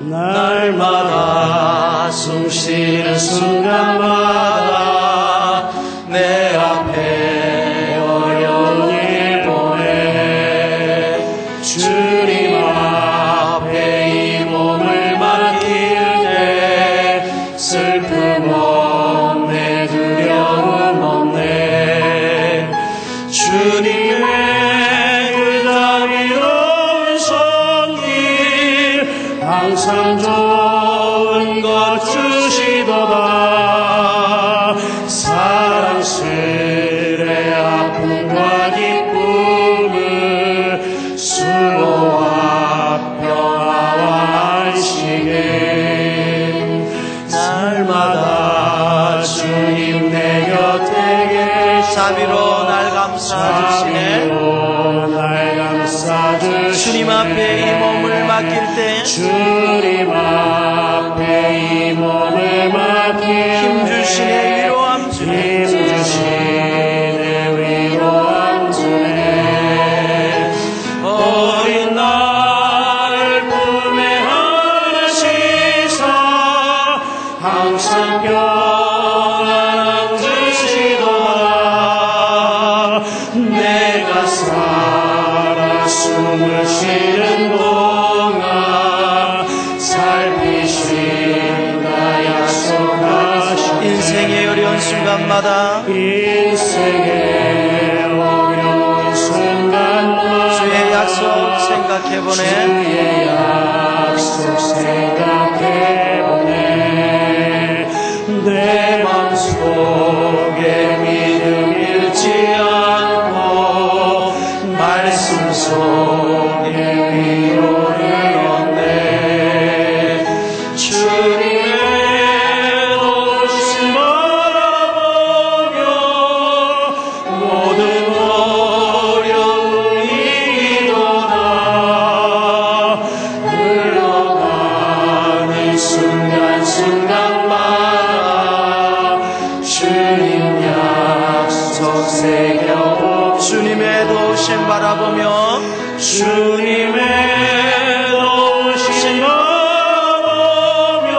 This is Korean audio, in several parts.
날마다 숨쉬는 순간마다 내 앞에 어려운 일 보내 주님 앞에 이 몸을 맡길 때 슬픔 없네 두려움 없네 주님의 그 자비로운 손길 항상 좋은 것 주시도다 사랑스레 아픔과 기쁨을 수고와 평화와 안식을 날마다 주님 내 곁에 계셔 자비로 날 감싸주시네 주님 앞에 이 몸을 맡길 때 주님 앞에 이 몸을 맡길 힘 주시네 위로함 주네 힘 주시네 위로함 주네 어린 날 품에 안으시사 항상 평안 주시도다 내가 살아 숨을 쉬는 동안 살피신다 약속하신 인생의 어려운 순간마다 인생의 어려운 순간마다 주의 약속 생각해보네 주의 약속 생각해보네 내 맘속에 믿음 잃지 않고 말씀 속에 위로를 얻네 주님의 도우심 바라보며 모든 어려움이 이도다 흘러가는 순간순간마다 주님 약속 새겨 주님의 도우심 바라보며 주님의 도우심 바라보며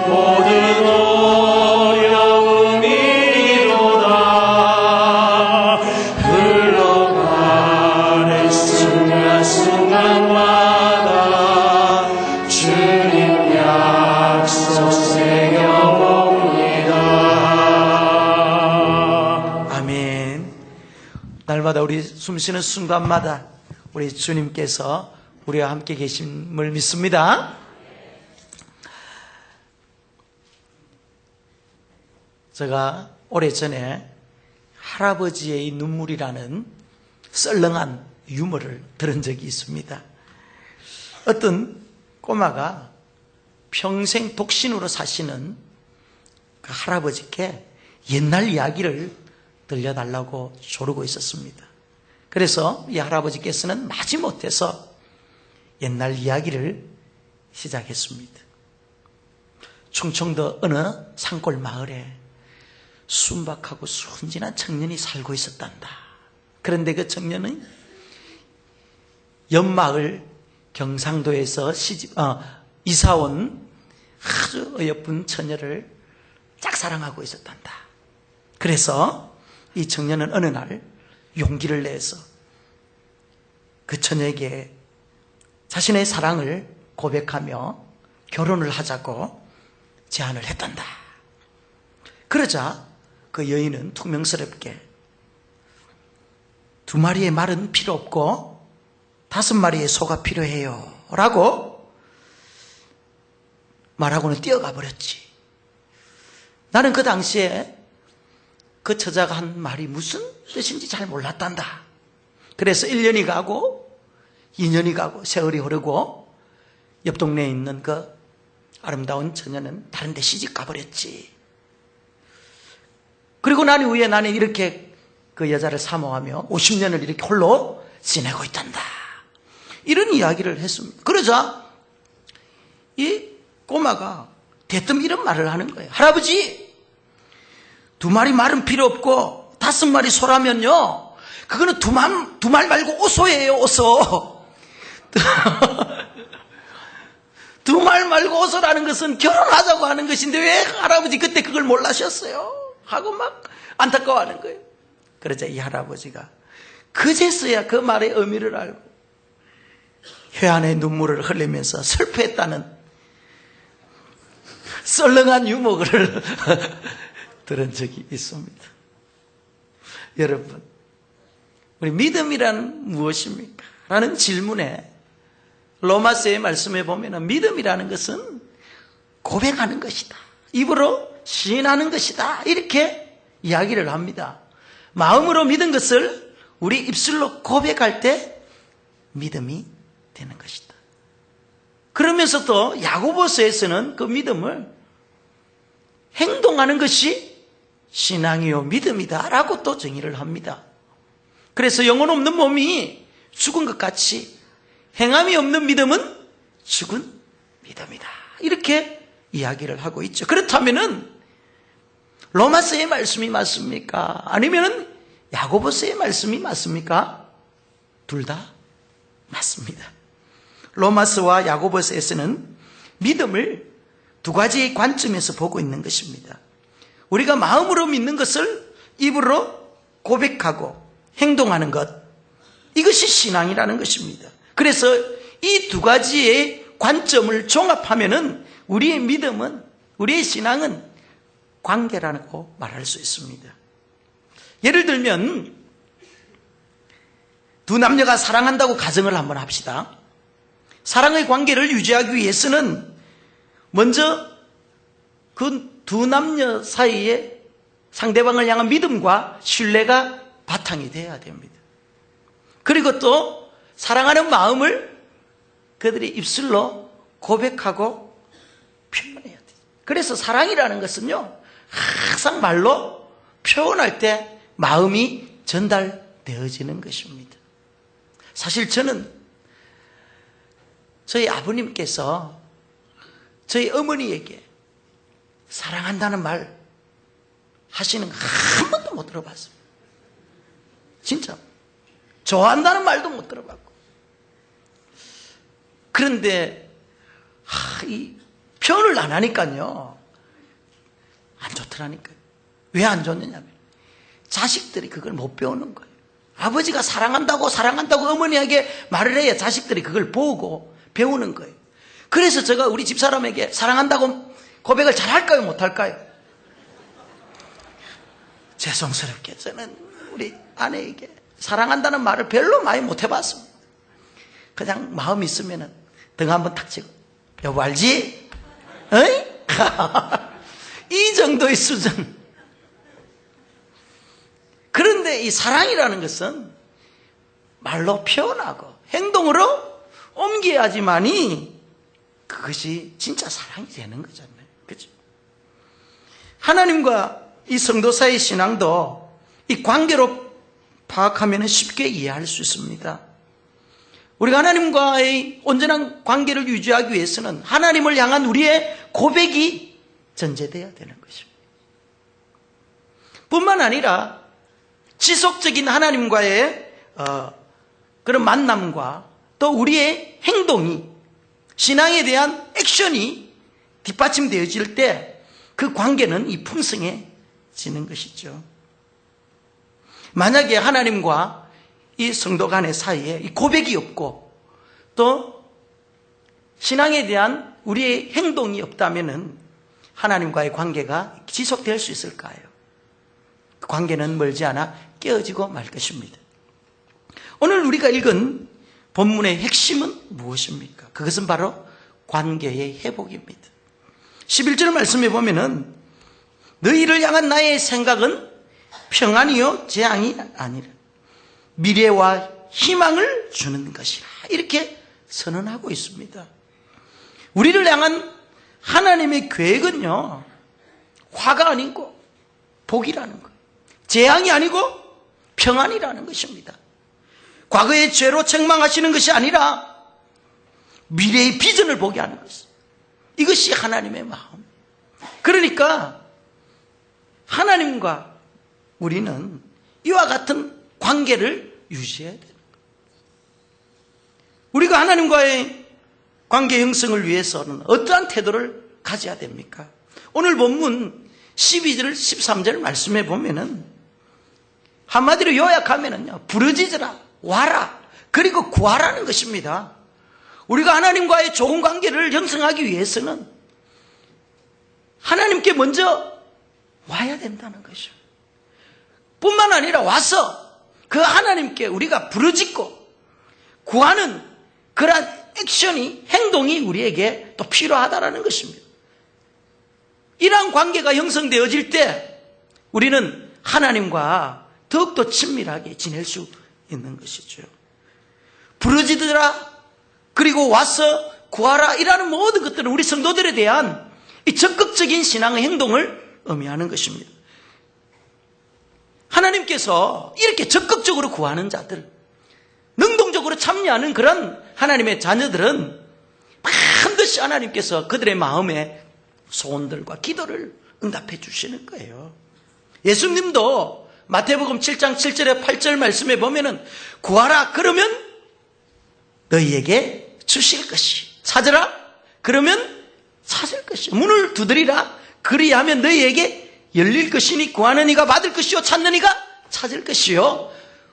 모든 어려움이 이도다 흘러가는 순간순간마다 주님 약속 새겨봅니다. 아멘. 날마다 우리 숨쉬는 순간마다 우리 주님께서 우리와 함께 계심을 믿습니다. 제가 오래전에 할아버지의 눈물이라는 썰렁한 유머를 들은 적이 있습니다. 어떤 꼬마가 평생 독신으로 사시는 그 할아버지께 옛날 이야기를 들려달라고 조르고 있었습니다. 그래서 이 할아버지께서는 마지못해서 옛날 이야기를 시작했습니다. 충청도 어느 산골 마을에 순박하고 순진한 청년이 살고 있었단다. 그런데 그 청년은 옆마을 경상도에서 이사온 아주 어여쁜 처녀를 짝사랑하고 있었단다. 그래서 이 청년은 어느 날 용기를 내서 그 처녀에게 자신의 사랑을 고백하며 결혼을 하자고 제안을 했단다. 그러자 그 여인은 퉁명스럽게 2마리의 말은 필요 없고 5마리의 소가 필요해요 라고 말하고는 뛰어가 버렸지. 나는 그 당시에 그 처자가 한 말이 무슨 뜻인지 잘 몰랐단다. 그래서 1년이 가고 2년이 가고 세월이 흐르고 옆 동네에 있는 그 아름다운 처녀는 다른 데 시집 가버렸지. 그리고 난 이후에 나는 이렇게 그 여자를 사모하며 50년을 이렇게 홀로 지내고 있단다. 이런 이야기를 했습니다. 그러자 이 꼬마가 대뜸 이런 말을 하는 거예요. 할아버지, 2마리 말은 필요 없고 5마리 소라면요, 그거는 두 말 말고 오소예요, 오소. 두 말 말고 오소라는 것은 결혼하자고 하는 것인데 왜 할아버지 그때 그걸 몰라셨어요? 하고 막 안타까워하는 거예요. 그러자 이 할아버지가 그제서야 그 말의 의미를 알고 회한의 눈물을 흘리면서 슬퍼했다는 썰렁한 유머를 들은 적이 있습니다. 여러분, 우리 믿음이란 무엇입니까? 라는 질문에 로마서의 말씀에 보면 믿음이라는 것은 고백하는 것이다. 입으로 시인하는 것이다. 이렇게 이야기를 합니다. 마음으로 믿은 것을 우리 입술로 고백할 때 믿음이 되는 것이다. 그러면서 또 야고보서에서는 그 믿음을 행동하는 것이 신앙이요 믿음이다 라고 또 정의를 합니다. 그래서 영혼 없는 몸이 죽은 것 같이 행함이 없는 믿음은 죽은 믿음이다. 이렇게 이야기를 하고 있죠. 그렇다면은 로마서의 말씀이 맞습니까? 아니면은 야고보서의 말씀이 맞습니까? 둘 다 맞습니다. 로마서와 야고보서에서는 믿음을 두 가지의 관점에서 보고 있는 것입니다. 우리가 마음으로 믿는 것을 입으로 고백하고 행동하는 것, 이것이 신앙이라는 것입니다. 그래서 이 두 가지의 관점을 종합하면은 우리의 믿음은, 우리의 신앙은 관계라고 말할 수 있습니다. 예를 들면 두 남녀가 사랑한다고 가정을 한번 합시다. 사랑의 관계를 유지하기 위해서는 먼저 그 두 남녀 사이에 상대방을 향한 믿음과 신뢰가 바탕이 돼야 됩니다. 그리고 또 사랑하는 마음을 그들이 입술로 고백하고 표현해야 돼요. 그래서 사랑이라는 것은요, 항상 말로 표현할 때 마음이 전달되어지는 것입니다. 사실 저는 저희 아버님께서 저희 어머니에게 사랑한다는 말 하시는 거 한 번도 못 들어봤어요. 진짜. 좋아한다는 말도 못 들어봤고. 그런데 이 표현을 안 하니까요, 안 좋더라니까요. 왜 안 좋느냐면 자식들이 그걸 못 배우는 거예요. 아버지가 사랑한다고 어머니에게 말을 해야 자식들이 그걸 보고 배우는 거예요. 그래서 제가 우리 집사람에게 사랑한다고 고백을 잘할까요, 못할까요? 죄송스럽게 저는 우리 아내에게 사랑한다는 말을 별로 많이 못 해봤습니다. 그냥 마음 있으면 등 한번 탁 치고 여보 알지? 어이? 이 정도의 수준. 그런데 이 사랑이라는 것은 말로 표현하고 행동으로 옮겨야지만이 그것이 진짜 사랑이 되는 거잖아요. 그렇죠? 하나님과 이 성도 사이의 신앙도 이 관계로 파악하면 쉽게 이해할 수 있습니다. 우리가 하나님과의 온전한 관계를 유지하기 위해서는 하나님을 향한 우리의 고백이 전제되어야 되는 것입니다. 뿐만 아니라 지속적인 하나님과의 그런 만남과 또 우리의 행동이, 신앙에 대한 액션이 뒷받침되어질 때 그 관계는 이 풍성해지는 것이죠. 만약에 하나님과 이 성도 간의 사이에 이 고백이 없고 또 신앙에 대한 우리의 행동이 없다면 하나님과의 관계가 지속될 수 있을까요? 그 관계는 멀지 않아 깨어지고 말 것입니다. 오늘 우리가 읽은 본문의 핵심은 무엇입니까? 그것은 바로 관계의 회복입니다. 11절 말씀에 보면은 너희를 향한 나의 생각은 평안이요 재앙이 아니라 미래와 희망을 주는 것이라, 이렇게 선언하고 있습니다. 우리를 향한 하나님의 계획은요, 화가 아니고 복이라는 것, 재앙이 아니고 평안이라는 것입니다. 과거의 죄로 책망하시는 것이 아니라 미래의 비전을 보게 하는 것입니다. 이것이 하나님의 마음. 그러니까 하나님과 우리는 이와 같은 관계를 유지해야 됩니다. 우리가 하나님과의 관계 형성을 위해서는 어떠한 태도를 가져야 됩니까? 오늘 본문 12절 13절 말씀해 보면은 한마디로 요약하면은요, 부르짖으라, 와라, 그리고 구하라는 것입니다. 우리가 하나님과의 좋은 관계를 형성하기 위해서는 하나님께 먼저 와야 된다는 것이죠. 뿐만 아니라 와서 그 하나님께 우리가 부르짖고 구하는 그러한 액션이, 행동이 우리에게 또 필요하다는 것입니다. 이러한 관계가 형성되어질 때 우리는 하나님과 더욱더 친밀하게 지낼 수 있는 것이죠. 부르짖으라, 그리고 와서 구하라, 이라는 모든 것들은 우리 성도들에 대한 이 적극적인 신앙의 행동을 의미하는 것입니다. 하나님께서 이렇게 적극적으로 구하는 자들, 능동적으로 참여하는 그런 하나님의 자녀들은 반드시 하나님께서 그들의 마음의 소원들과 기도를 응답해 주시는 거예요. 예수님도 마태복음 7장 7절에 8절 말씀에 보면은 구하라, 그러면 너희에게 주실 것이, 찾으라, 그러면 찾을 것이, 문을 두드리라, 그리하면 너희에게 열릴 것이니 구하는 이가 받을 것이요 찾는 이가 찾을 것이요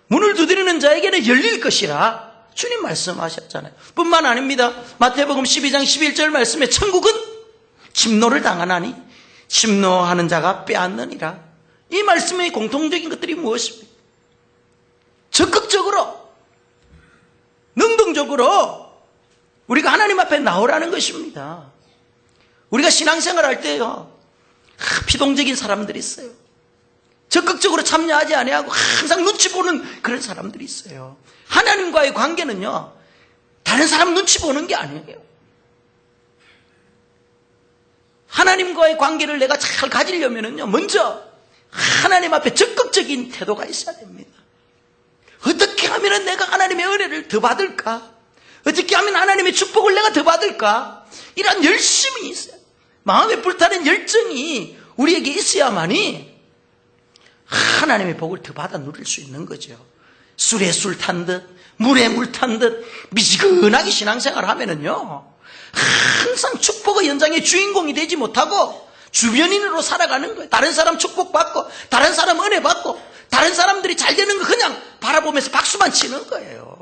문을 두드리는 자에게는 열릴 것이라 주님 말씀하셨잖아요. 뿐만 아닙니다. 마태복음 12장 11절 말씀에 천국은 침노를 당하나니 침노하는 자가 빼앗느니라. 이 말씀의 공통적인 것들이 무엇입니까? 적극적으로, 능동적으로 우리가 하나님 앞에 나오라는 것입니다. 우리가 신앙생활 할 때요, 피동적인 사람들이 있어요. 적극적으로 참여하지 아니하고 항상 눈치 보는 그런 사람들이 있어요. 하나님과의 관계는요, 다른 사람 눈치 보는 게 아니에요. 하나님과의 관계를 내가 잘 가지려면요, 먼저 하나님 앞에 적극적인 태도가 있어야 됩니다. 어떻게 하면 내가 하나님의 은혜를 더 받을까? 어떻게 하면 하나님의 축복을 내가 더 받을까? 이런 열심이 있어요. 마음에 불타는 열정이 우리에게 있어야만이 하나님의 복을 더 받아 누릴 수 있는 거죠. 술에 술 탄 듯, 물에 물 탄 듯 미지근하게 신앙생활을 하면은요, 항상 축복의 연장의 주인공이 되지 못하고 주변인으로 살아가는 거예요. 다른 사람 축복받고, 다른 사람 은혜 받고, 다른 사람들이 잘 되는 거 그냥 바라보면서 박수만 치는 거예요.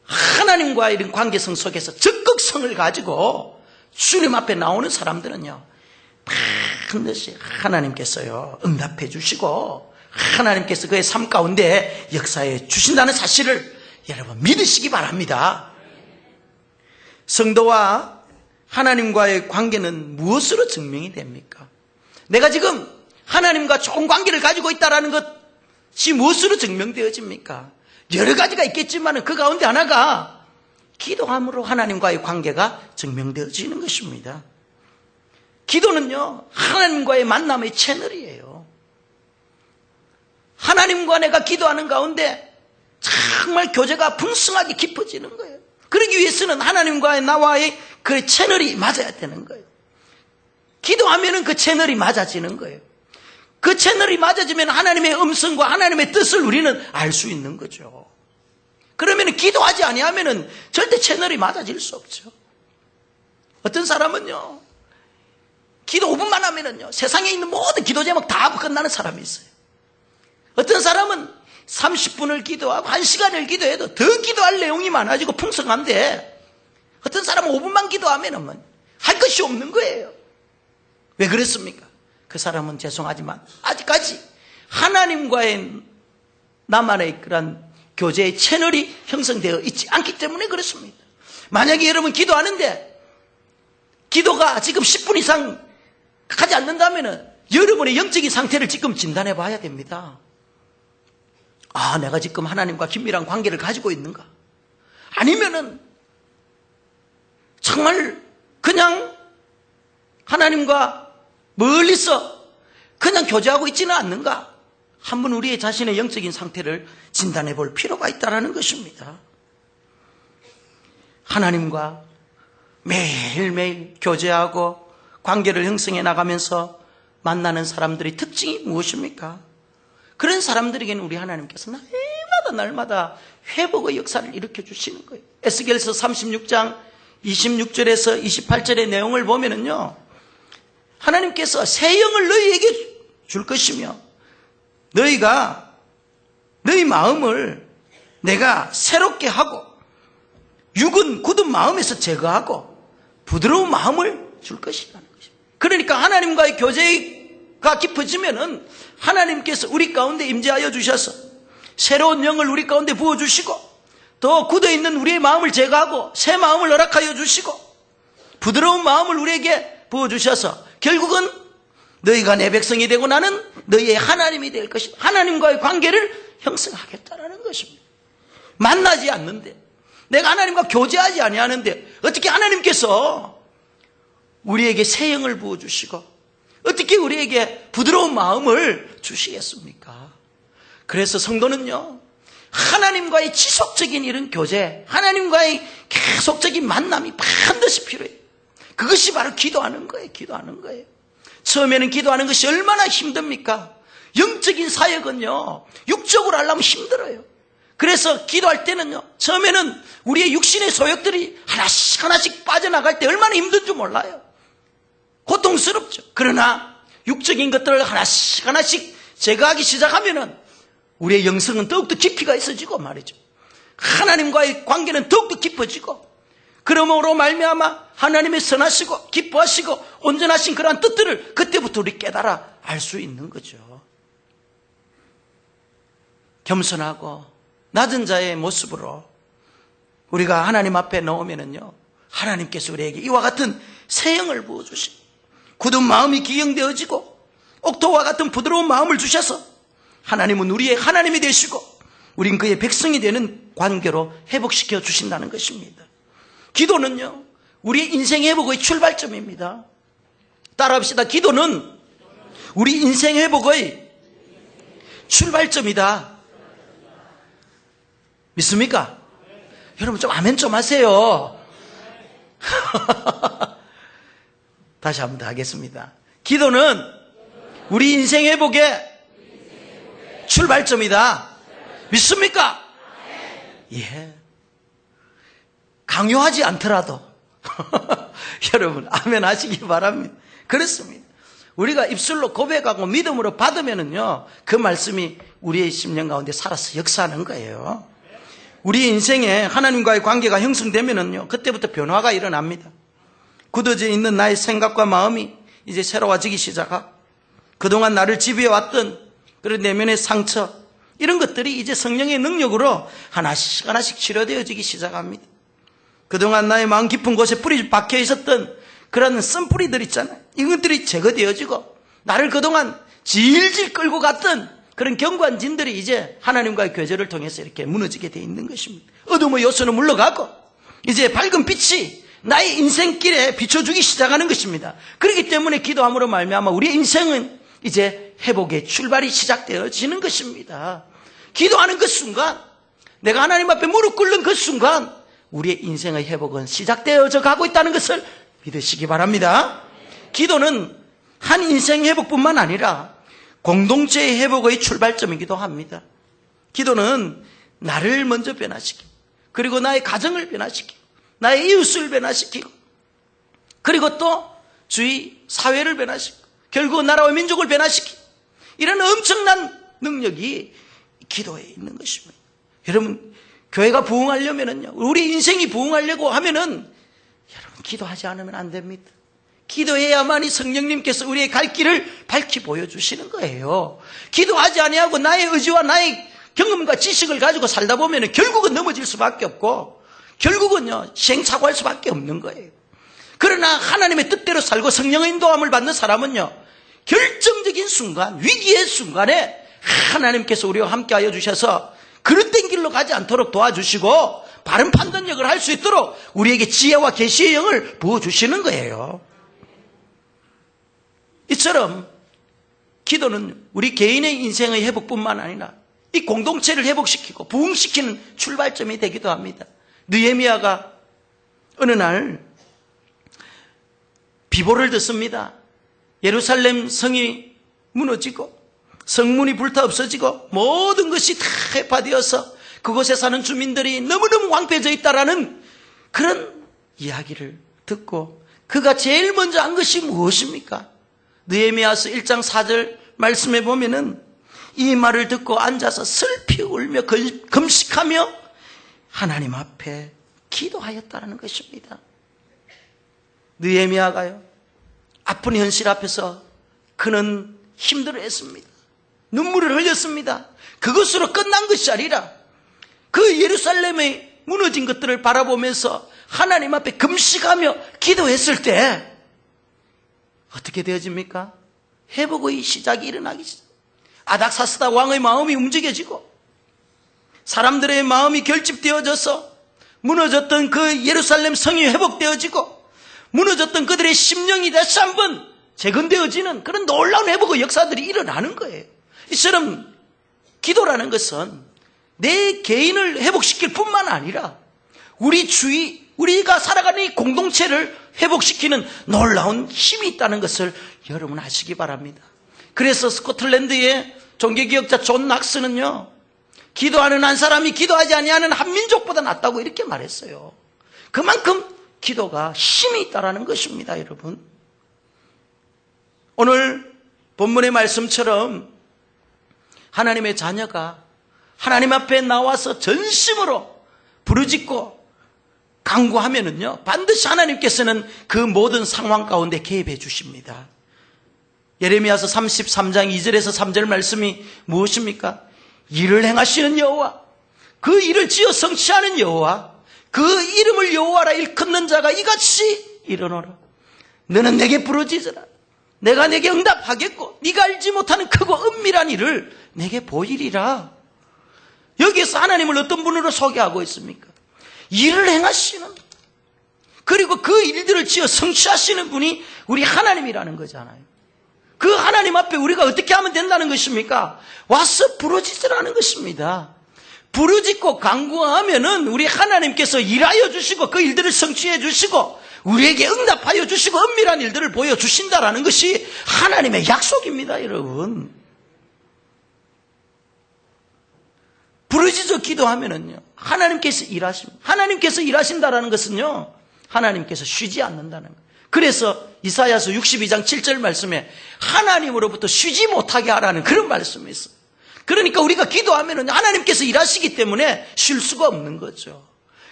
하나님과 이런 관계성 속에서 적극성을 가지고 주님 앞에 나오는 사람들은요, 반드시 하나님께서요 응답해 주시고 하나님께서 그의 삶 가운데 역사해 주신다는 사실을 여러분 믿으시기 바랍니다. 성도와 하나님과의 관계는 무엇으로 증명이 됩니까? 내가 지금 하나님과 좋은 관계를 가지고 있다는 것이 무엇으로 증명되어집니까? 여러 가지가 있겠지만 그 가운데 하나가 기도함으로 하나님과의 관계가 증명되어지는 것입니다. 기도는요, 하나님과의 만남의 채널이에요. 하나님과 내가 기도하는 가운데 정말 교제가 풍성하게 깊어지는 거예요. 그러기 위해서는 하나님과의 나와의 그 채널이 맞아야 되는 거예요. 기도하면은 그 채널이 맞아지는 거예요. 그 채널이 맞아지면 하나님의 음성과 하나님의 뜻을 우리는 알 수 있는 거죠. 그러면 기도하지 아니하면은 절대 채널이 맞아질 수 없죠. 어떤 사람은요, 기도 5분만 하면은요, 세상에 있는 모든 기도 제목 다 하고 끝나는 사람이 있어요. 어떤 사람은 30분을 기도하고 1시간을 기도해도 더 기도할 내용이 많아지고 풍성한데, 어떤 사람은 5분만 기도하면은 할 것이 없는 거예요. 왜 그렇습니까? 그 사람은 죄송하지만 아직까지 하나님과의 나만의 그런 교제의 채널이 형성되어 있지 않기 때문에 그렇습니다. 만약에 여러분 기도하는데 기도가 지금 10분 이상 가지 않는다면 여러분의 영적인 상태를 지금 진단해 봐야 됩니다. 아, 내가 지금 하나님과 긴밀한 관계를 가지고 있는가? 아니면은 정말 그냥 하나님과 멀리서 그냥 교제하고 있지는 않는가? 한번 우리의 자신의 영적인 상태를 진단해 볼 필요가 있다는 것입니다. 하나님과 매일매일 교제하고 관계를 형성해 나가면서 만나는 사람들의 특징이 무엇입니까? 그런 사람들에게는 우리 하나님께서 날마다 날마다 회복의 역사를 일으켜 주시는 거예요. 에스겔서 36장 26절에서 28절의 내용을 보면은요, 하나님께서 새 영을 너희에게 줄 것이며 너희가 너희 마음을 내가 새롭게 하고 육은 굳은 마음에서 제거하고 부드러운 마음을 줄 것이라는 것입니다. 그러니까 하나님과의 교제가 깊어지면은 하나님께서 우리 가운데 임재하여 주셔서 새로운 영을 우리 가운데 부어주시고 더 굳어있는 우리의 마음을 제거하고 새 마음을 허락하여 주시고 부드러운 마음을 우리에게 부어주셔서 결국은 너희가 내 백성이 되고 나는 너희의 하나님이 될 것이다. 하나님과의 관계를 형성하겠다라는 것입니다. 만나지 않는데, 내가 하나님과 교제하지 아니하는데 어떻게 하나님께서 우리에게 새 영을 부어주시고 어떻게 우리에게 부드러운 마음을 주시겠습니까? 그래서 성도는요, 하나님과의 지속적인 이런 교제, 하나님과의 계속적인 만남이 반드시 필요해요. 그것이 바로 기도하는 거예요. 기도하는 거예요. 처음에는 기도하는 것이 얼마나 힘듭니까? 영적인 사역은요, 육적으로 하려면 힘들어요. 그래서 기도할 때는요, 처음에는 우리의 육신의 소욕들이 하나씩 하나씩 빠져나갈 때 얼마나 힘든 줄 몰라요. 고통스럽죠. 그러나 육적인 것들을 하나씩 하나씩 제거하기 시작하면은 우리의 영성은 더욱더 깊이가 있어지고 말이죠. 하나님과의 관계는 더욱더 깊어지고, 그러므로 말미암아 하나님의 선하시고 기뻐하시고 온전하신 그러한 뜻들을 그때부터 우리 깨달아 알 수 있는 거죠. 겸손하고 낮은 자의 모습으로 우리가 하나님 앞에 나오면은요, 하나님께서 우리에게 이와 같은 새 영을 부어주시고 굳은 마음이 기경되어지고 옥토와 같은 부드러운 마음을 주셔서 하나님은 우리의 하나님이 되시고 우린 그의 백성이 되는 관계로 회복시켜 주신다는 것입니다. 기도는요, 우리의 인생 회복의 출발점입니다. 따라합시다. 기도는 우리 인생 회복의 출발점이다. 믿습니까? 여러분 좀 아멘 좀 하세요. 다시 한 번 더 하겠습니다. 기도는 우리 인생 회복의 출발점이다. 믿습니까? 예. 강요하지 않더라도 여러분 아멘 하시기 바랍니다. 그렇습니다. 우리가 입술로 고백하고 믿음으로 받으면은요, 그 말씀이 우리의 심령 가운데 살아서 역사하는 거예요. 우리 인생에 하나님과의 관계가 형성되면은요, 그때부터 변화가 일어납니다. 굳어져 있는 나의 생각과 마음이 이제 새로워지기 시작하고 그동안 나를 지배해왔던 그런 내면의 상처, 이런 것들이 이제 성령의 능력으로 하나씩 하나씩 치료되어지기 시작합니다. 그동안 나의 마음 깊은 곳에 뿌리 박혀 있었던 그런 쓴뿌리들 있잖아요. 이것들이 제거되어지고 나를 그동안 질질 끌고 갔던 그런 견고한 진들이 이제 하나님과의 교제를 통해서 이렇게 무너지게 되어 있는 것입니다. 어둠의 요소는 물러가고 이제 밝은 빛이 나의 인생길에 비춰주기 시작하는 것입니다. 그렇기 때문에 기도함으로 말미암아 우리의 인생은 이제 회복의 출발이 시작되어지는 것입니다. 기도하는 그 순간, 내가 하나님 앞에 무릎 꿇는 그 순간 우리의 인생의 회복은 시작되어져 가고 있다는 것을 믿으시기 바랍니다. 기도는 한 인생 회복뿐만 아니라 공동체의 회복의 출발점이기도 합니다. 기도는 나를 먼저 변화시키고, 그리고 나의 가정을 변화시키고, 나의 이웃을 변화시키고, 그리고 또 주위 사회를 변화시키고, 결국 나라와 민족을 변화시키고, 이런 엄청난 능력이 기도에 있는 것입니다. 여러분, 교회가 부흥하려면요, 우리 인생이 부흥하려고 하면은 여러분 기도하지 않으면 안 됩니다. 기도해야만이 성령님께서 우리의 갈 길을 밝히 보여주시는 거예요. 기도하지 아니하고 나의 의지와 나의 경험과 지식을 가지고 살다 보면 결국은 넘어질 수밖에 없고 결국은요 시행착오할 수밖에 없는 거예요. 그러나 하나님의 뜻대로 살고 성령의 인도함을 받는 사람은요 결정적인 순간, 위기의 순간에 하나님께서 우리와 함께하여 주셔서 그릇된 길로 가지 않도록 도와주시고 바른 판단력을 할 수 있도록 우리에게 지혜와 계시의 영을 부어주시는 거예요. 이처럼 기도는 우리 개인의 인생의 회복뿐만 아니라 이 공동체를 회복시키고 부흥시키는 출발점이 되기도 합니다. 느헤미야가 어느 날 비보를 듣습니다. 예루살렘 성이 무너지고 성문이 불타 없어지고 모든 것이 다 해파되어서 그곳에 사는 주민들이 너무너무 황폐해져 있다라는 그런 이야기를 듣고 그가 제일 먼저 한 것이 무엇입니까? 느헤미야서 1장 4절 말씀에 보면은 이 말을 듣고 앉아서 슬피 울며 금식하며 하나님 앞에 기도하였다는 것입니다. 느헤미야가요, 아픈 현실 앞에서 그는 힘들어했습니다. 눈물을 흘렸습니다. 그것으로 끝난 것이 아니라 그 예루살렘의 무너진 것들을 바라보면서 하나님 앞에 금식하며 기도했을 때 어떻게 되어집니까? 회복의 시작이 일어나기 시작. 아닥사스다 왕의 마음이 움직여지고 사람들의 마음이 결집되어져서 무너졌던 그 예루살렘 성이 회복되어지고 무너졌던 그들의 심령이 다시 한번 재건되어지는 그런 놀라운 회복의 역사들이 일어나는 거예요. 이처럼 기도라는 것은 내 개인을 회복시킬 뿐만 아니라 우리 주위, 우리가 살아가는 이 공동체를 회복시키는 놀라운 힘이 있다는 것을 여러분 아시기 바랍니다. 그래서 스코틀랜드의 종교개혁자 존 낙스는요, 기도하는 한 사람이 기도하지 아니하는 한 민족보다 낫다고 이렇게 말했어요. 그만큼 기도가 힘이 있다는 것입니다, 여러분. 오늘 본문의 말씀처럼 하나님의 자녀가 하나님 앞에 나와서 전심으로 부르짖고 간구하면은요, 반드시 하나님께서는 그 모든 상황 가운데 개입해 주십니다. 예레미야서 33장 2절에서 3절 말씀이 무엇입니까? 일을 행하시는 여호와, 그 일을 지어 성취하는 여호와, 그 이름을 여호와라 일컫는 자가 이같이 일어나라. 너는 내게 부르짖으라. 내가 내게 응답하겠고 네가 알지 못하는 크고 은밀한 일을 내게 보이리라. 여기에서 하나님을 어떤 분으로 소개하고 있습니까? 일을 행하시는, 그리고 그 일들을 지어 성취하시는 분이 우리 하나님이라는 거잖아요. 그 하나님 앞에 우리가 어떻게 하면 된다는 것입니까? 와서 부르짖으라는 것입니다. 부르짖고 간구하면은 우리 하나님께서 일하여 주시고 그 일들을 성취해 주시고 우리에게 응답하여 주시고 은밀한 일들을 보여주신다라는 것이 하나님의 약속입니다, 여러분. 부르짖어 기도하면은요, 하나님께서 일하십니다. 하나님께서 일하신다라는 것은요, 하나님께서 쉬지 않는다는 거예요. 그래서 이사야서 62장 7절 말씀에 하나님으로부터 쉬지 못하게 하라는 그런 말씀이 있어요. 그러니까 우리가 기도하면은 하나님께서 일하시기 때문에 쉴 수가 없는 거죠.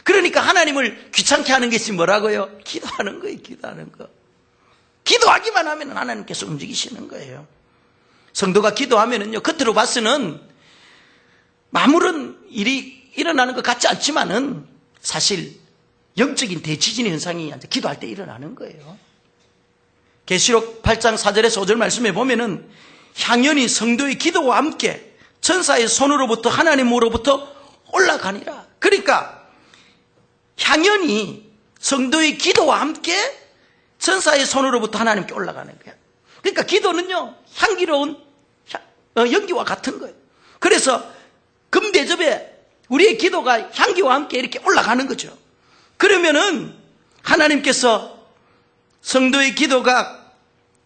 그러니까 하나님을 귀찮게 하는 것이 뭐라고요? 기도하는 거예요, 기도하는 거. 기도하기만 하면 하나님께서 움직이시는 거예요. 성도가 기도하면은요, 겉으로 봐서는 아무런 일이 일어나는 것 같지 않지만은 사실 영적인 대지진 현상이 기도할 때 일어나는 거예요. 계시록 8장 4절에서 5절 말씀에 보면은 향연이 성도의 기도와 함께 천사의 손으로부터 하나님으로부터 올라가니라. 그러니까 향연이 성도의 기도와 함께 천사의 손으로부터 하나님께 올라가는 거야. 그러니까 기도는요, 향기로운 연기와 같은 거예요. 그래서 금대접에 우리의 기도가 향기와 함께 이렇게 올라가는 거죠. 그러면은 하나님께서 성도의 기도가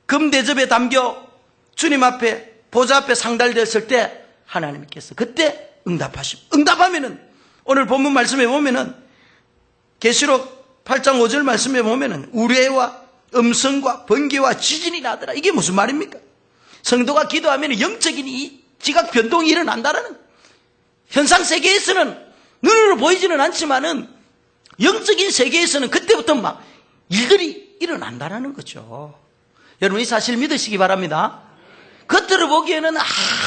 금대접에 담겨 주님 앞에 보좌 앞에 상달됐을 때 하나님께서 그때 응답하십니다. 응답하면은 오늘 본문 말씀에 보면은 계시록 8장 5절 말씀에 보면은 우레와 음성과 번개와 지진이 나더라. 이게 무슨 말입니까? 성도가 기도하면 영적인 이 지각 변동이 일어난다라는, 현상 세계에서는 눈으로 보이지는 않지만은 영적인 세계에서는 그때부터 막 일들이 일어난다라는 거죠. 여러분 이 사실 믿으시기 바랍니다. 겉으로 보기에는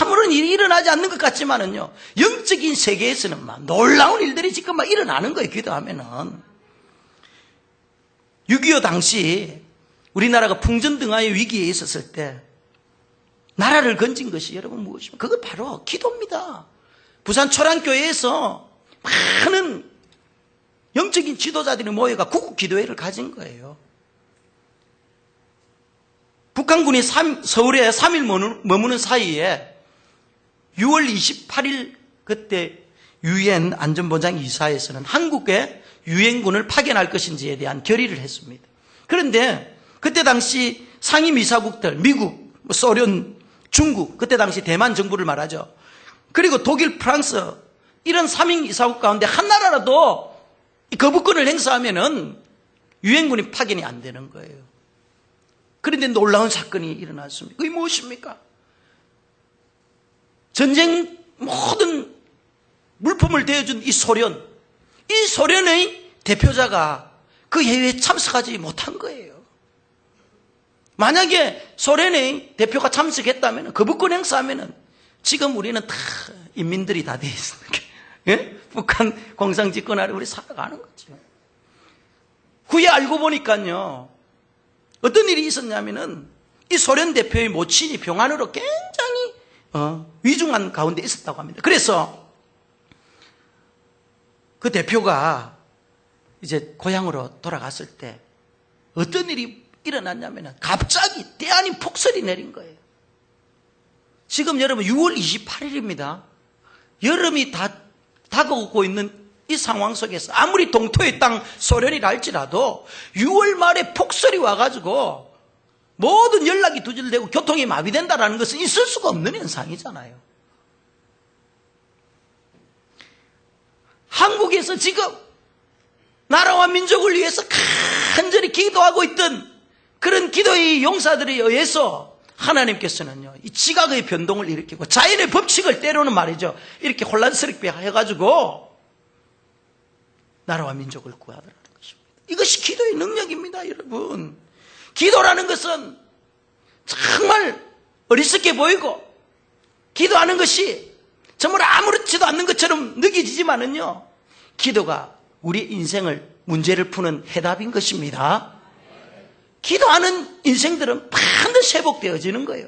아무런 일이 일어나지 않는 것 같지만은요, 영적인 세계에서는 막 놀라운 일들이 지금 막 일어나는 거예요, 기도하면은. 6.25 당시 우리나라가 풍전등화의 위기에 있었을 때 나라를 건진 것이 여러분 무엇입니까? 그건 바로 기도입니다. 부산 초량교회에서 많은 영적인 지도자들이 모여가 구국 기도회를 가진 거예요. 북한군이 서울에 3일 머무는 사이에 6월 28일 그때 유엔 안전보장 이사에서는 한국에 유엔군을 파견할 것인지에 대한 결의를 했습니다. 그런데 그때 당시 상임이사국들, 미국, 소련, 중국, 그때 당시 대만 정부를 말하죠. 그리고 독일, 프랑스, 이런 3인 이사국 가운데 하나라도 거부권을 행사하면은 유엔군이 파견이 안 되는 거예요. 그런데 놀라운 사건이 일어났습니다. 그게 무엇입니까? 전쟁 모든 물품을 대어준 이 소련의 대표자가 그 회의에 참석하지 못한 거예요. 만약에 소련의 대표가 참석했다면, 거부권 행사하면 지금 우리는 다 인민들이 다 돼 있습니다. 예? 북한 공산 집권 아래 우리 살아가는 거죠. 후에 알고 보니까요, 어떤 일이 있었냐면은 이 소련 대표의 모친이 병환으로 굉장히 위중한 가운데 있었다고 합니다. 그래서 그 대표가 이제 고향으로 돌아갔을 때 어떤 일이 일어났냐면 갑자기 때 아닌 폭설이 내린 거예요. 지금 여러분 6월 28일입니다. 여름이 다 다가오고 있는 이 상황 속에서 아무리 동토의 땅 소련이라 할지라도 6월 말에 폭설이 와가지고 모든 연락이 두절되고 교통이 마비된다는 것은 있을 수가 없는 현상이잖아요. 한국에서 지금 나라와 민족을 위해서 간절히 기도하고 있던 그런 기도의 용사들에 의해서 하나님께서는요, 이 지각의 변동을 일으키고 자연의 법칙을 때로는 말이죠, 이렇게 혼란스럽게 해가지고 나라와 민족을 구하더라는 것입니다. 이것이 기도의 능력입니다, 여러분. 기도라는 것은 정말 어리석게 보이고 기도하는 것이 정말 아무렇지도 않는 것처럼 느껴지지만은요, 기도가 우리 인생을 문제를 푸는 해답인 것입니다. 기도하는 인생들은 반드시 회복되어지는 거예요.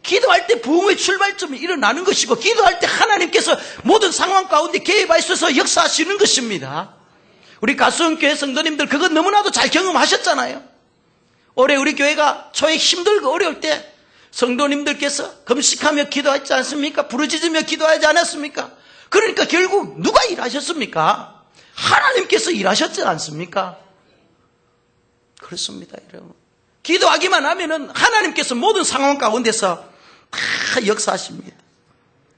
기도할 때 부흥의 출발점이 일어나는 것이고, 기도할 때 하나님께서 모든 상황 가운데 개입하셔서 역사하시는 것입니다. 우리 가수원교회 성도님들 그건 너무나도 잘 경험하셨잖아요. 올해 우리 교회가 초에 힘들고 어려울 때 성도님들께서 금식하며 기도하지 않습니까? 부르짖으며 기도하지 않았습니까? 그러니까 결국 누가 일하셨습니까? 하나님께서 일하셨지 않습니까? 그렇습니다, 여러분. 기도하기만 하면은 하나님께서 모든 상황 가운데서 다 역사하십니다.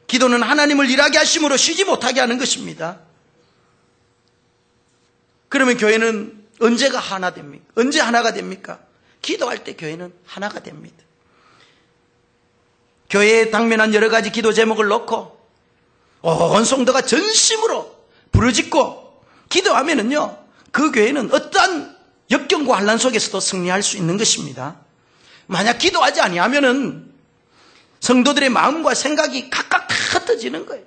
기도는 하나님을 일하게 하심으로 쉬지 못하게 하는 것입니다. 그러면 교회는 언제가 하나 됩니까? 언제 하나가 됩니까? 기도할 때 교회는 하나가 됩니다. 교회에 당면한 여러 가지 기도 제목을 놓고 온 성도가 전심으로 부르짖고 기도하면은요, 그 교회는 어떠한 역경과 환난 속에서도 승리할 수 있는 것입니다. 만약 기도하지 아니하면은 성도들의 마음과 생각이 각각 다 흩어지는 거예요.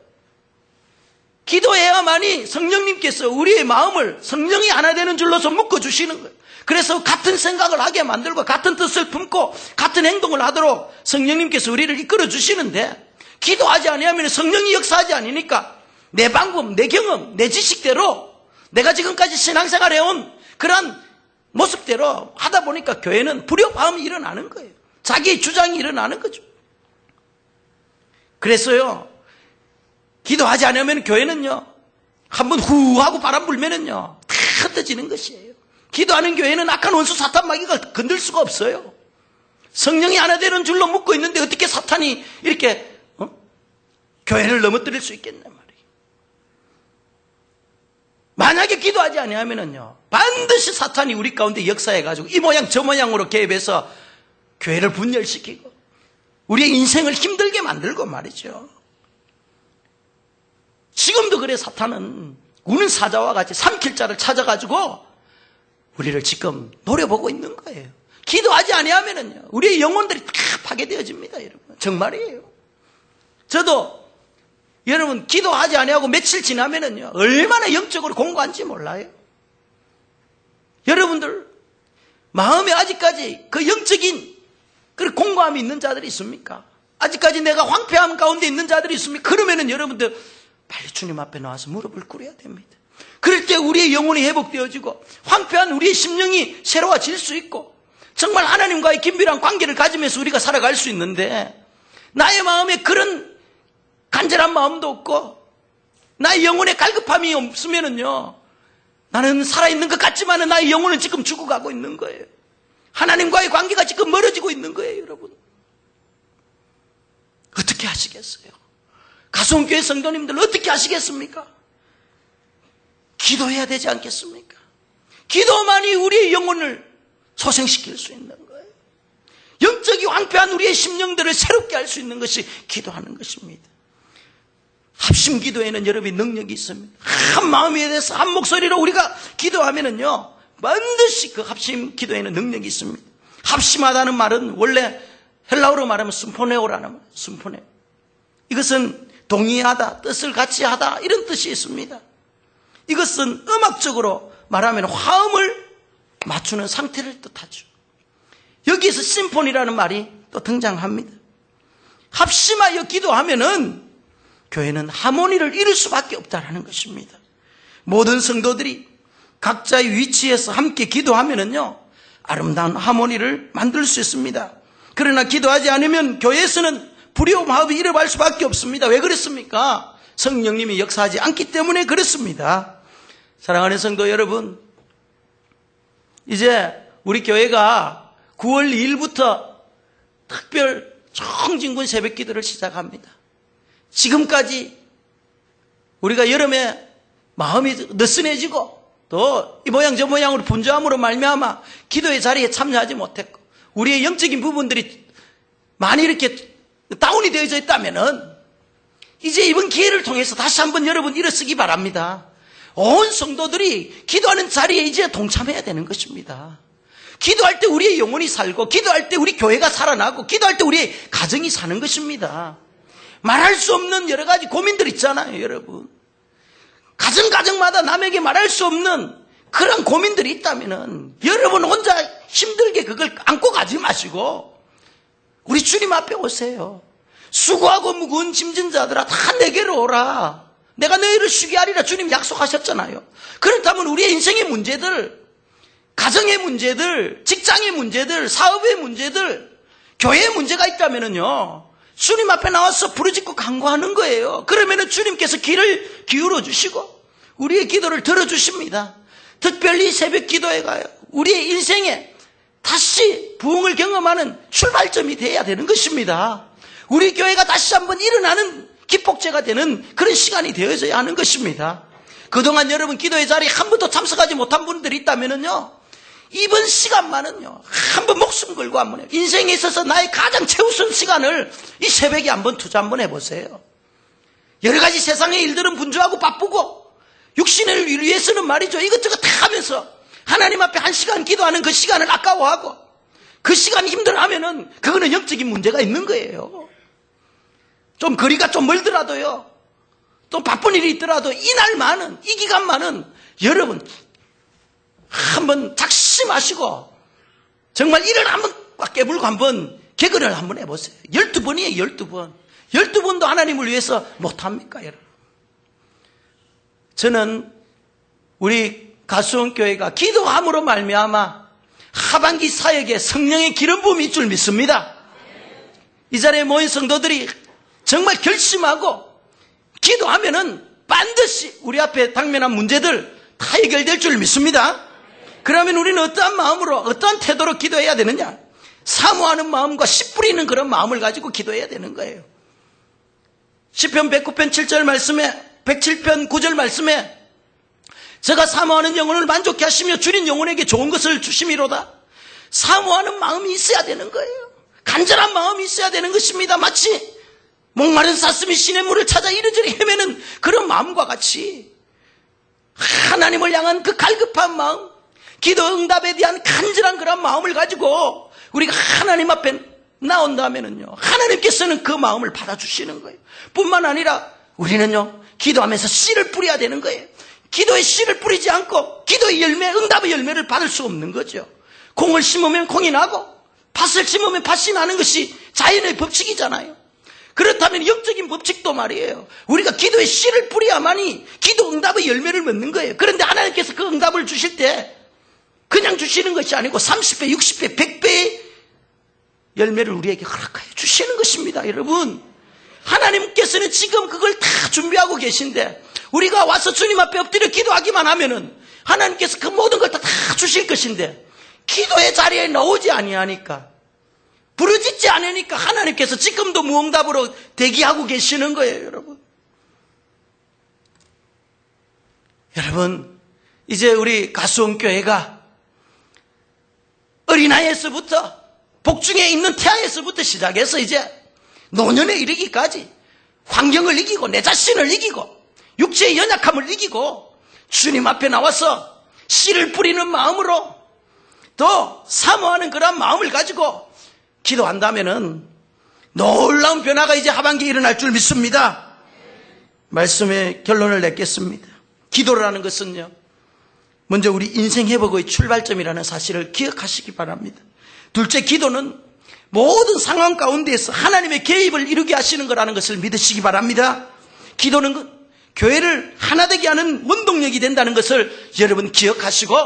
기도해야만이 성령님께서 우리의 마음을 성령이 하나 되는 줄로서 묶어주시는 거예요. 그래서 같은 생각을 하게 만들고 같은 뜻을 품고 같은 행동을 하도록 성령님께서 우리를 이끌어 주시는데, 기도하지 아니하면 성령이 역사하지 않으니까 내 방법, 내 경험, 내 지식대로 내가 지금까지 신앙생활 해온 그런 모습대로 하다 보니까 교회는 불협화음이 일어나는 거예요. 자기의 주장이 일어나는 거죠. 그래서요, 기도하지 않으면 교회는요, 한번 후 하고 바람 불면은요, 다 흩어지는 것이에요. 기도하는 교회는 악한 원수 사탄 마귀가 건들 수가 없어요. 성령이 하나 되는 줄로 묶고 있는데 어떻게 사탄이 이렇게 교회를 넘어뜨릴 수 있겠냐 말이에요. 만약에 기도하지 아니하면은요, 반드시 사탄이 우리 가운데 역사해가지고 이 모양 저 모양으로 개입해서 교회를 분열시키고 우리의 인생을 힘들게 만들고 말이죠. 지금도 그래, 사탄은 우는 사자와 같이 삼킬 자를 찾아가지고 우리를 지금 노려보고 있는 거예요. 기도하지 아니하면은요, 우리의 영혼들이 다 파괴되어집니다, 여러분. 정말이에요. 저도 여러분 기도하지 아니하고 며칠 지나면은요, 얼마나 영적으로 공고한지 몰라요. 여러분들 마음에 아직까지 그 영적인 그 공고함이 있는 자들이 있습니까? 아직까지 내가 황폐함 가운데 있는 자들이 있습니까? 그러면은 여러분들 빨리 주님 앞에 나와서 무릎을 꿇어야 됩니다. 그럴 때 우리의 영혼이 회복되어지고 황폐한 우리의 심령이 새로워질 수 있고 정말 하나님과의 긴밀한 관계를 가지면서 우리가 살아갈 수 있는데, 나의 마음에 그런 간절한 마음도 없고 나의 영혼에 갈급함이 없으면은요, 나는 살아있는 것 같지만 나의 영혼은 지금 죽어가고 있는 거예요. 하나님과의 관계가 지금 멀어지고 있는 거예요, 여러분. 어떻게 하시겠어요? 가성교회 성도님들 어떻게 하시겠습니까? 기도해야 되지 않겠습니까? 기도만이 우리의 영혼을 소생시킬 수 있는 거예요. 영적이 황폐한 우리의 심령들을 새롭게 할 수 있는 것이 기도하는 것입니다. 합심 기도에는 여러분이 능력이 있습니다. 한 마음에 대해서 한 목소리로 우리가 기도하면은요, 반드시 그 합심 기도에는 능력이 있습니다. 합심하다는 말은 원래 헬라어로 말하면 순포네오라는 말, 순포네. 이것은 동의하다, 뜻을 같이 하다 이런 뜻이 있습니다. 이것은 음악적으로 말하면 화음을 맞추는 상태를 뜻하죠. 여기에서 심포니라는 말이 또 등장합니다. 합심하여 기도하면은 교회는 하모니를 이룰 수밖에 없다는 것입니다. 모든 성도들이 각자의 위치에서 함께 기도하면은요, 아름다운 하모니를 만들 수 있습니다. 그러나 기도하지 않으면 교회에서는 불효 화합이 일어날 수밖에 없습니다. 왜 그렇습니까? 성령님이 역사하지 않기 때문에 그렇습니다. 사랑하는 성도 여러분, 이제 우리 교회가 9월 2일부터 특별 청진군 새벽 기도를 시작합니다. 지금까지 우리가 여름에 마음이 느슨해지고 또 이 모양 저 모양으로 분주함으로 말미암아 기도의 자리에 참여하지 못했고 우리의 영적인 부분들이 많이 이렇게 다운이 되어져 있다면은 이제 이번 기회를 통해서 다시 한번 여러분 일어서기 바랍니다. 온 성도들이 기도하는 자리에 이제 동참해야 되는 것입니다. 기도할 때 우리의 영혼이 살고 기도할 때 우리 교회가 살아나고 기도할 때 우리의 가정이 사는 것입니다. 말할 수 없는 여러 가지 고민들 있잖아요, 여러분. 가정마다 남에게 말할 수 없는 그런 고민들이 있다면은 여러분 혼자 힘들게 그걸 안고 가지 마시고 우리 주님 앞에 오세요. 수고하고 무거운 짐진 자들아 다 내게로 오라. 내가 너희를 쉬게 하리라 주님 약속하셨잖아요. 그렇다면 우리의 인생의 문제들, 가정의 문제들, 직장의 문제들, 사업의 문제들, 교회의 문제가 있다면은요, 주님 앞에 나와서 부르짖고 간구하는 거예요. 그러면은 주님께서 귀를 기울여 주시고 우리의 기도를 들어주십니다. 특별히 새벽 기도에 가요. 우리의 인생에 다시 부흥을 경험하는 출발점이 돼야 되는 것입니다. 우리 교회가 다시 한번 일어나는 기폭제가 되는 그런 시간이 되어져야 하는 것입니다. 그동안 여러분 기도의 자리에 한 번도 참석하지 못한 분들이 있다면은요, 이번 시간만은요, 한번 목숨 걸고 한번 해요. 인생에 있어서 나의 가장 최우선 시간을 이 새벽에 한번 투자 한번 해보세요. 여러 가지 세상의 일들은 분주하고 바쁘고, 육신을 위해서는 말이죠, 이것저것 다 하면서 하나님 앞에 한 시간 기도하는 그 시간을 아까워하고, 그 시간이 힘들어하면은 그거는 영적인 문제가 있는 거예요. 좀 거리가 좀 멀더라도요, 또 바쁜 일이 있더라도 이날만은, 이 기간만은 여러분 한번 작심하시고 정말 이를 한번 꽉 깨물고 한번 개근을 한번 해보세요. 12번이에요. 12번. 12번도 하나님을 위해서 못합니까, 여러분? 저는 우리 가수원교회가 기도함으로 말미암아 하반기 사역에 성령의 기름 부음이 있을 줄 믿습니다. 이 자리에 모인 성도들이 정말 결심하고 기도하면은 반드시 우리 앞에 당면한 문제들 다 해결될 줄 믿습니다. 그러면 우리는 어떠한 마음으로, 어떠한 태도로 기도해야 되느냐? 사모하는 마음과 씨 뿌리는 그런 마음을 가지고 기도해야 되는 거예요. 시편 109편 7절 말씀에, 107편 9절 말씀에 제가 사모하는 영혼을 만족케 하시며 주린 영혼에게 좋은 것을 주심이로다. 사모하는 마음이 있어야 되는 거예요. 간절한 마음이 있어야 되는 것입니다. 마치 목마른 사슴이 시냇물을 찾아 이리저리 헤매는 그런 마음과 같이 하나님을 향한 그 갈급한 마음, 기도 응답에 대한 간절한 그런 마음을 가지고 우리가 하나님 앞에 나온다면은요, 하나님께서는 그 마음을 받아주시는 거예요. 뿐만 아니라 우리는요, 기도하면서 씨를 뿌려야 되는 거예요. 기도에 씨를 뿌리지 않고 기도의 열매, 응답의 열매를 받을 수 없는 거죠. 콩을 심으면 콩이 나고 팥을 심으면 팥이 나는 것이 자연의 법칙이잖아요. 그렇다면 영적인 법칙도 말이에요. 우리가 기도에 씨를 뿌려야만이 기도 응답의 열매를 맺는 거예요. 그런데 하나님께서 그 응답을 주실 때 그냥 주시는 것이 아니고 30배, 60배, 100배의 열매를 우리에게 허락하여 주시는 것입니다. 여러분, 하나님께서는 지금 그걸 다 준비하고 계신데 우리가 와서 주님 앞에 엎드려 기도하기만 하면은 하나님께서 그 모든 걸 다 주실 것인데 기도의 자리에 나오지 아니하니까, 부르짖지 않으니까 하나님께서 지금도 무응답으로 대기하고 계시는 거예요, 여러분. 여러분, 이제 우리 가수원교회가 어린아이에서부터 복중에 있는 태아에서부터 시작해서 이제 노년에 이르기까지 환경을 이기고 내 자신을 이기고 육체의 연약함을 이기고 주님 앞에 나와서 씨를 뿌리는 마음으로 또 사모하는 그런 마음을 가지고 기도한다면은 놀라운 변화가 이제 하반기에 일어날 줄 믿습니다. 말씀의 결론을 맺겠습니다. 기도를 하는 것은요, 먼저 우리 인생 회복의 출발점이라는 사실을 기억하시기 바랍니다. 둘째, 기도는 모든 상황 가운데에서 하나님의 개입을 이루게 하시는 거라는 것을 믿으시기 바랍니다. 기도는 교회를 하나 되게 하는 원동력이 된다는 것을 여러분 기억하시고,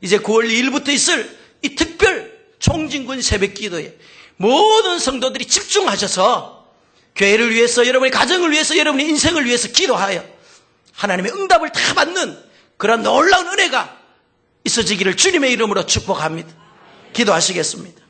이제 9월 2일부터 있을 이 특별 총진군 새벽 기도에 모든 성도들이 집중하셔서 교회를 위해서, 여러분의 가정을 위해서, 여러분의 인생을 위해서 기도하여 하나님의 응답을 다 받는 그런 놀라운 은혜가 있어지기를 주님의 이름으로 축복합니다. 기도하시겠습니다.